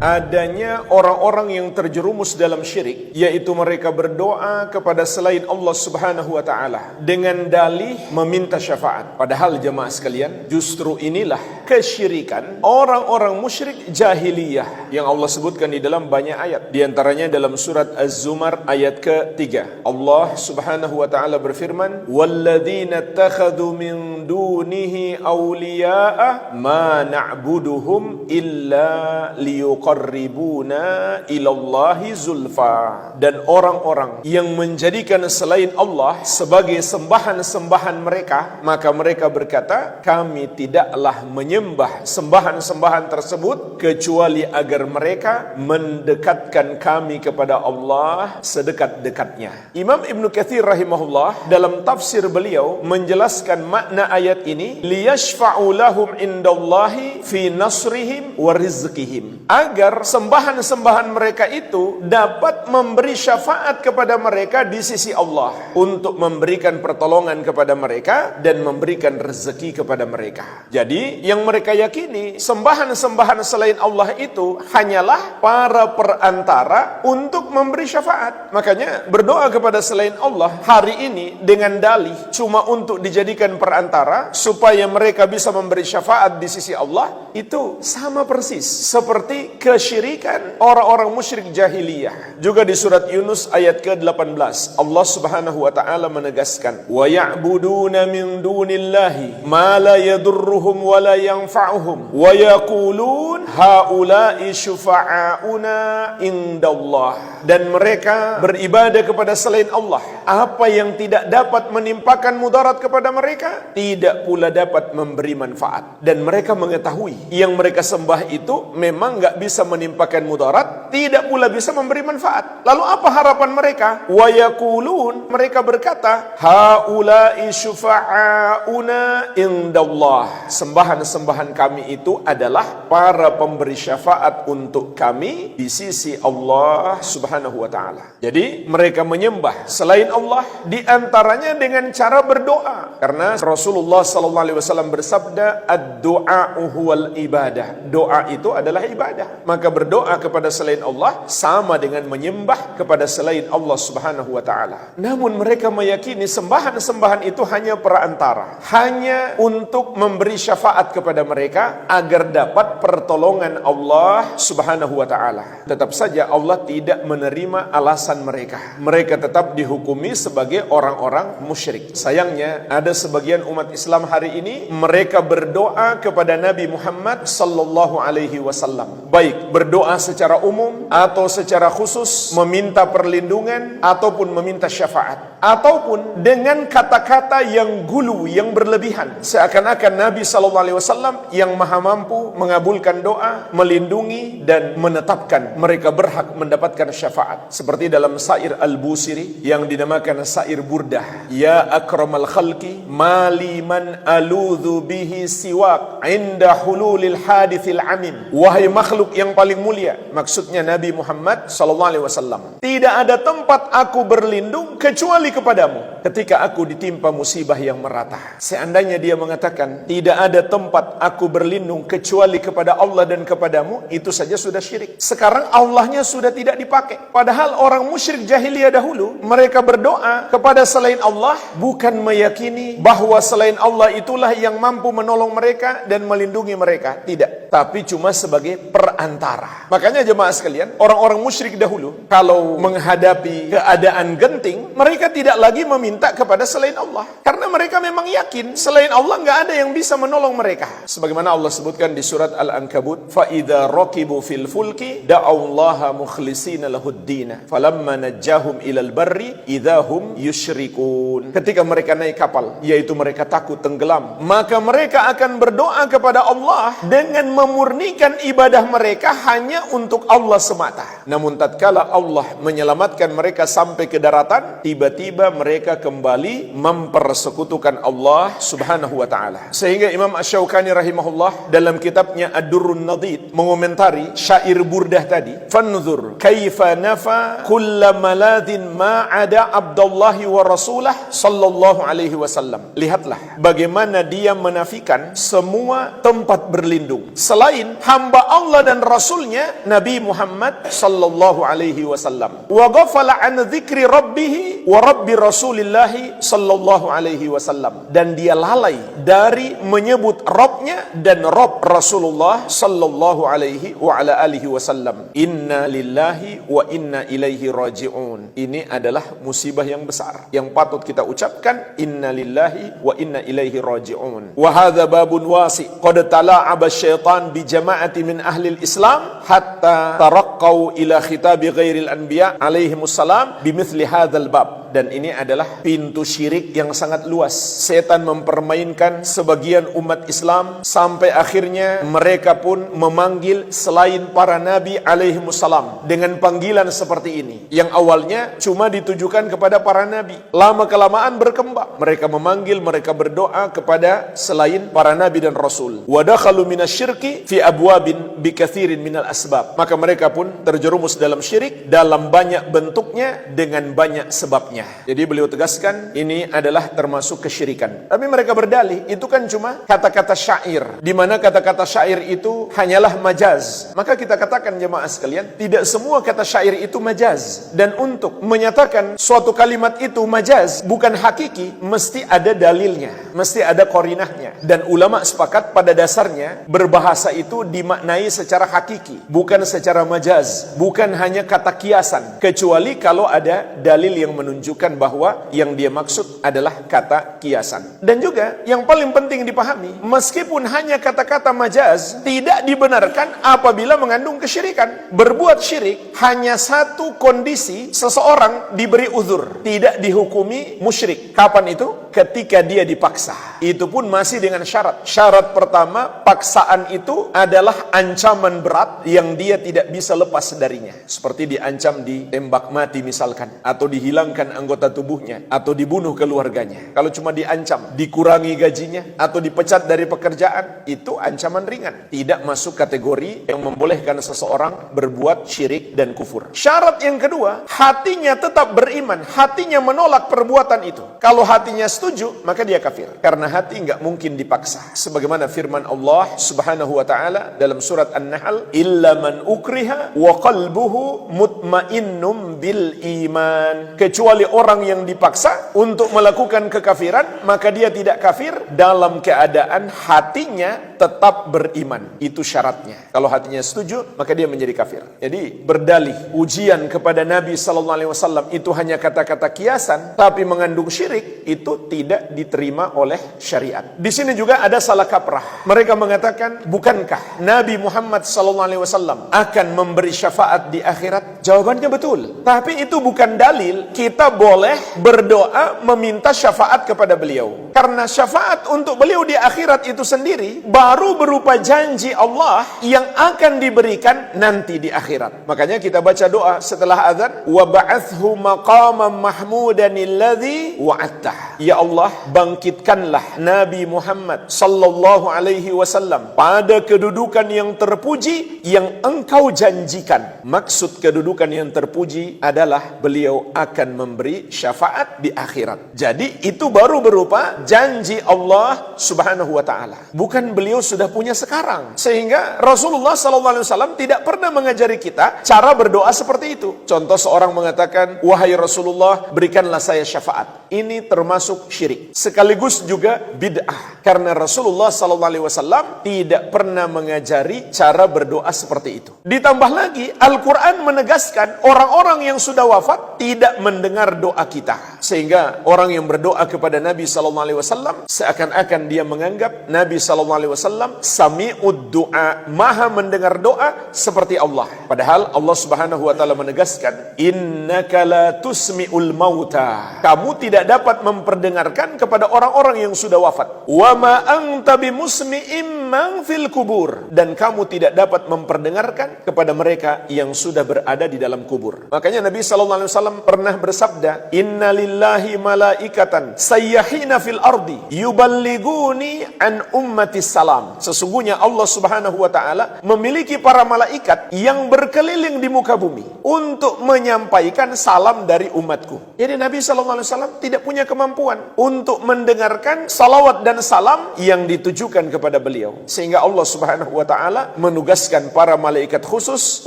adanya orang-orang yang terjerumus dalam syirik, yaitu mereka berdoa kepada selain Allah Subhanahu wa taala dengan dalih meminta syafaat. Padahal jemaah sekalian, justru inilah kesyirikan orang-orang musyrik jahiliyah yang Allah sebutkan di dalam banyak ayat. Di antaranya dalam surat Az-Zumar ayat ke-3. Allah Subhanahu wa taala berfirman, "Walladzina ittakhadhu min dunihi awliya'a ma na'buduhum illa liyuqarribuna ilallahi zulfa." Dan orang-orang yang menjadikan selain Allah sebagai sembahan-sembahan mereka, maka mereka berkata, kami tidaklah menyembah sembahan-sembahan tersebut kecuali agar mereka mendekatkan kami kepada Allah sedekat-dekatnya. Imam Ibnu Katsir rahimahullah dalam tafsir beliau menjelaskan makna ayat ini, liyashfa'u lahum indallahi fi nasrihim wa rizqihim, agar sembahan-sembahan mereka itu dapat memberi syafaat kepada mereka di sisi Allah untuk memberikan pertolongan kepada mereka dan memberikan rezeki kepada mereka. Jadi yang mereka yakini sembahan-sembahan selain Allah itu hanyalah para perantara untuk memberi syafaat. Makanya berdoa kepada selain Allah hari ini dengan dalih cuma untuk dijadikan perantara supaya mereka bisa memberi syafaat di sisi Allah, itu sama persis seperti kesyirikan orang-orang musyrik jahiliyah. Juga di surat Yunus ayat ke-18 Allah Subhanahu wa taala menegaskan, wa ya'buduna min dunillahi ma la yadurruhum wa la yanfa'uhum wa yaqulun haula'i syufa'auna indallah. Dan mereka beribadah kepada selain Allah apa yang tidak dapat menimpakan mudarat kepada mereka, tidak pula dapat memberi manfaat. Dan mereka mengetahui yang mereka sembah itu memang gak bisa menimpakan mudarat, tidak pula bisa memberi manfaat. Lalu apa harapan mereka? Wa yaqulun, mereka berkata, haula'i syufa'auna indallah, sembahan-sembahan kami itu adalah para pemberi syafaat untuk kami di sisi Allah Subhanahu wa taala. Jadi mereka menyembah selain Allah di antaranya dengan cara berdoa. Karena Rasulullah sallallahu alaihi wasallam bersabda, ad-du'a huwal ibadah. Doa itu adalah ibadah. Maka berdoa kepada selain Allah sama dengan menyembah kepada selain Allah Subhanahu wa taala. Namun mereka meyakini sembahan-sembahan itu hanya perantara, hanya untuk memberi syafaat kepada mereka agar dapat pertolongan Allah Subhanahu wa taala. Tetap saja Allah tidak menerima alasan mereka. Mereka tetap dihukumi sebagai orang-orang musyrik. Sayangnya ada sebagian umat Islam hari ini mereka berdoa kepada Nabi Muhammad sallallahu alaihi wasallam, baik berdoa secara umum atau secara khusus meminta perlindungan ataupun meminta syafaat, ataupun dengan kata-kata yang gulu, yang berlebihan, seakan-akan Nabi sallallahu alaihi wasallam yang maha mampu mengabulkan doa, melindungi dan menetapkan mereka berhak mendapatkan syafaat. Seperti dalam syair Al-Busiri yang dinamakan syair Burdah, ya akramal khalqi mali man aludhu bihi siwak inda hululil hadithil amim. Wahai makhluk yang paling mulia, maksudnya Nabi Muhammad sallallahu alaihi wasallam, tidak ada tempat aku berlindung kecuali kepadamu ketika aku ditimpa musibah yang merata. Seandainya dia mengatakan tidak ada tempat aku berlindung kecuali kepada Allah dan kepadamu, itu saja sudah syirik. Sekarang Allahnya sudah tidak dipakai. Padahal orang musyrik jahiliyah dahulu mereka berdoa kepada selain Allah bukan meyakini bahwa selain Allah itulah yang mampu menolong mereka dan melindungi mereka, tidak, tapi cuma sebagai perantara. Makanya jemaah sekalian, orang-orang musyrik dahulu kalau menghadapi keadaan genting, mereka tidak lagi meminta kepada selain Allah karena mereka memang yakin selain Allah nggak ada yang bisa menolong mereka. Sebagaimana Allah sebutkan di surat Al-Ankabut, fa idza raqibu fil fulki da'allaha mukhlishina lahuddin falamma najjahum ilal barri idahum yusyrikun. Ketika mereka naik kapal, yaitu mereka takut tenggelam, maka mereka akan berdoa kepada Allah dengan memurnikan ibadah mereka hanya untuk Allah semata. Namun tatkala Allah menyelamatkan mereka sampai ke daratan, tiba-tiba mereka kembali mempersekutukan Allah Subhanahu wa taala. Sehingga Imam Asy-Syaukani rahimahullah dalam kitabnya Ad-Durrun Nadid mengomentari syair Burdah tadi, fanzur kaifa nafa kulla maladhin ma ada Abdullah wa Rasulah sallallahu alaihi wasallam. Lihatlah bagaimana dia menafikan semua tempat berlindung selain hamba Allah dan dan Rasulnya Nabi Muhammad sallallahu alaihi wasallam. Wa ghafala an dzikri rabbih wa rabbi Rasulillahi sallallahu alaihi wasallam. Dan dia lalai dari menyebut Rabbnya dan Rabb Rasulullah sallallahu alaihi wa ala alihi wasallam. Inna lillahi wa inna ilaihi raji'un. Ini adalah musibah yang besar yang patut kita ucapkan, inna lillahi wa inna ilaihi raji'un. Wa hadza babun wasi' qad tala'aba syaitan bi jama'ati min ahli al-Islam hatta taraqqau ila khitabi ghairil anbiya alaihimus salam bimithli hadzal bab. Dan ini adalah pintu syirik yang sangat luas. Setan mempermainkan sebagian umat Islam sampai akhirnya mereka pun memanggil selain para nabi alaihimussalam dengan panggilan seperti ini, yang awalnya cuma ditujukan kepada para nabi. Lama-kelamaan berkembang. Mereka memanggil, mereka berdoa kepada selain para nabi dan rasul. Wa dakhalu minasyirki fi abwabin bikathirin minal asbab. Maka mereka pun terjerumus dalam syirik dalam banyak bentuknya dengan banyak sebabnya. Jadi beliau tegaskan ini adalah termasuk kesyirikan. Tapi mereka berdalih itu kan cuma kata-kata syair, di mana kata-kata syair itu hanyalah majaz. Maka kita katakan jemaah sekalian, tidak semua kata syair itu majaz. Dan untuk menyatakan suatu kalimat itu majaz bukan hakiki, mesti ada dalilnya, mesti ada qarinahnya. Dan ulama sepakat pada dasarnya berbahasa itu dimaknai secara hakiki, bukan secara majaz, bukan hanya kata kiasan, kecuali kalau ada dalil yang menunjukkan bahwa yang dia maksud adalah kata kiasan. Dan juga yang paling penting dipahami, meskipun hanya kata-kata majaz, tidak dibenarkan apabila mengandung kesyirikan. Berbuat syirik hanya satu kondisi, seseorang diberi uzur, tidak dihukumi musyrik. Kapan itu? Ketika dia dipaksa. Itu pun masih dengan syarat. Syarat pertama, paksaan itu adalah ancaman berat yang dia tidak bisa lepas darinya. Seperti diancam ditembak mati misalkan, atau dihilangkan anggota tubuhnya, atau dibunuh keluarganya. Kalau cuma diancam, dikurangi gajinya, atau dipecat dari pekerjaan, itu ancaman ringan. Tidak masuk kategori yang membolehkan seseorang berbuat syirik dan kufur. Syarat yang kedua, hatinya tetap beriman, hatinya menolak perbuatan itu. Kalau hatinya setuju, maka dia kafir. Karena hati nggak mungkin dipaksa. Sebagaimana firman Allah Subhanahu wa taala dalam surat An-Nahl, "Illa man ukriha wa qalbuhu mutmainnum bil iman." Kecuali orang yang dipaksa untuk melakukan kekafiran, maka dia tidak kafir dalam keadaan hatinya tetap beriman. Itu syaratnya. Kalau hatinya setuju, maka dia menjadi kafir. Jadi berdalih ujian kepada Nabi sallallahu alaihi wasallam itu hanya kata-kata kiasan, tapi mengandung syirik, itu tidak diterima oleh syariat. Di sini juga ada salah kaprah. Mereka mengatakan, bukankah Nabi Muhammad sallallahu alaihi wasallam akan memberi syafaat di akhirat? Jawabannya betul. Tapi itu bukan dalil kita boleh berdoa meminta syafaat kepada beliau. Karena syafaat untuk beliau di akhirat itu sendiri baru berupa janji Allah yang akan diberikan nanti di akhirat. Makanya kita baca doa setelah azan, wa ba'athhu maqaman mahmudan alladhi wa'adtah. Ya Allah, bangkitkanlah Nabi Muhammad sallallahu alaihi wasallam pada kedudukan yang terpuji yang engkau janjikan. Maksud kedudukan yang terpuji adalah beliau akan memberi syafaat di akhirat. Jadi itu baru berupa janji Allah Subhanahu wa taala. Bukan beliau sudah punya sekarang. Sehingga Rasulullah sallallahu alaihi wasallam tidak pernah mengajari kita cara berdoa seperti itu. Contoh seorang mengatakan, "Wahai Rasulullah, berikanlah saya syafaat." Ini termasuk syirik. Sekaligus juga bid'ah. Karena Rasulullah sallallahu alaihi wasallam tidak pernah mengajari cara berdoa seperti itu. Ditambah lagi, Al-Qur'an menegaskan orang-orang yang sudah wafat tidak mendengar doa kita. Sehingga orang yang berdoa kepada Nabi sallallahu alaihi wasallam seakan-akan dia menganggap Nabi sallallahu alaihi wasallam sami'ud du'a, maha mendengar doa seperti Allah. Padahal Allah Subhanahu wa taala menegaskan, "Innaka la tusmi'ul mauta." Kamu tidak dapat memperdengarkan kepada orang-orang yang sudah wafat. "Wa ma anta bimusmi'im man fil kubur." Dan kamu tidak dapat memperdengarkan kepada mereka yang sudah berada di dalam kubur. Makanya Nabi sallallahu alaihi wasallam pernah bersabda, "Inna lillahi malaikatan sayyahina fil ardi yuballiguni an ummati salam." salam. Sesungguhnya Allah Subhanahu wa taala memiliki para malaikat yang berkeliling di muka bumi untuk menyampaikan salam dari umatku. Jadi Nabi sallallahu alaihi wasallam tidak punya kemampuan untuk mendengarkan salawat dan salam yang ditujukan kepada beliau. Sehingga Allah Subhanahu wa taala menugaskan para malaikat khusus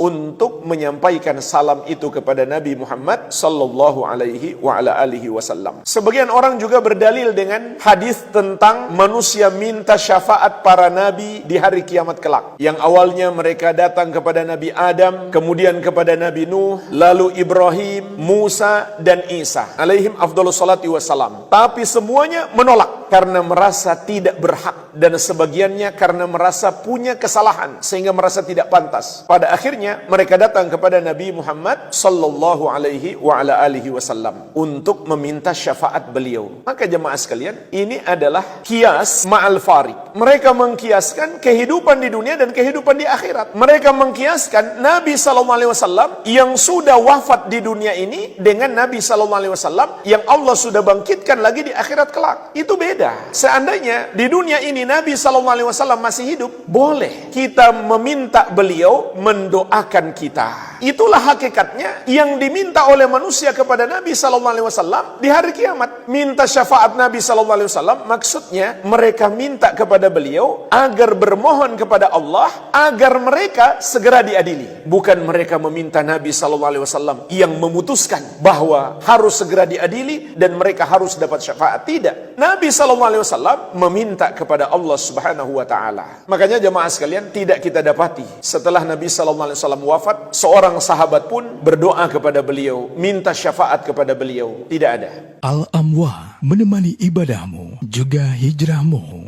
untuk menyampaikan salam itu kepada Nabi Muhammad sallallahu alaihi wa ala alihi wasallam. Sebagian orang juga berdalil dengan hadis tentang manusia minta syafaat para nabi di hari kiamat kelak. Yang awalnya mereka datang kepada Nabi Adam, kemudian kepada Nabi Nuh, lalu Ibrahim, Musa, dan Isa alaihim afdhalus salati wassalam. Tapi semuanya menolak karena merasa tidak berhak, dan sebagiannya karena merasa punya kesalahan sehingga merasa tidak pantas. Pada akhirnya mereka datang kepada Nabi Muhammad sallallahu alaihi wa ala alihi wasallam untuk meminta syafaat beliau. Maka jemaah sekalian, ini adalah kias ma'al farid. Mereka mengkiaskan kehidupan di dunia dan kehidupan di akhirat. Mereka mengkiaskan Nabi sallallahu alaihi wasallam yang sudah wafat di dunia ini dengan Nabi sallallahu alaihi wasallam yang Allah sudah bangkitkan lagi di akhirat kelak. Itu beda. Seandainya di dunia ini Nabi sallallahu alaihi wasallam masih hidup, boleh kita meminta beliau mendoakan kita. Itulah hakikatnya yang diminta oleh manusia kepada Nabi sallallahu alaihi wasallam di hari kiamat. Minta syafaat Nabi sallallahu alaihi wasallam maksudnya mereka minta kepada beliau agar bermohon kepada Allah agar mereka segera diadili. Bukan mereka meminta Nabi sallallahu alaihi wasallam yang memutuskan bahwa harus segera diadili dan mereka harus dapat syafaat. Tidak. Nabi sallallahu alaihi wasallam meminta kepada Allah Subhanahu wa taala. Makanya jemaah sekalian, tidak kita dapati setelah Nabi sallallahu alaihi wasallam wafat seorang sahabat pun berdoa kepada beliau, minta syafaat kepada beliau. Tidak ada. Al-Amwa menemani ibadahmu juga hijrahmu.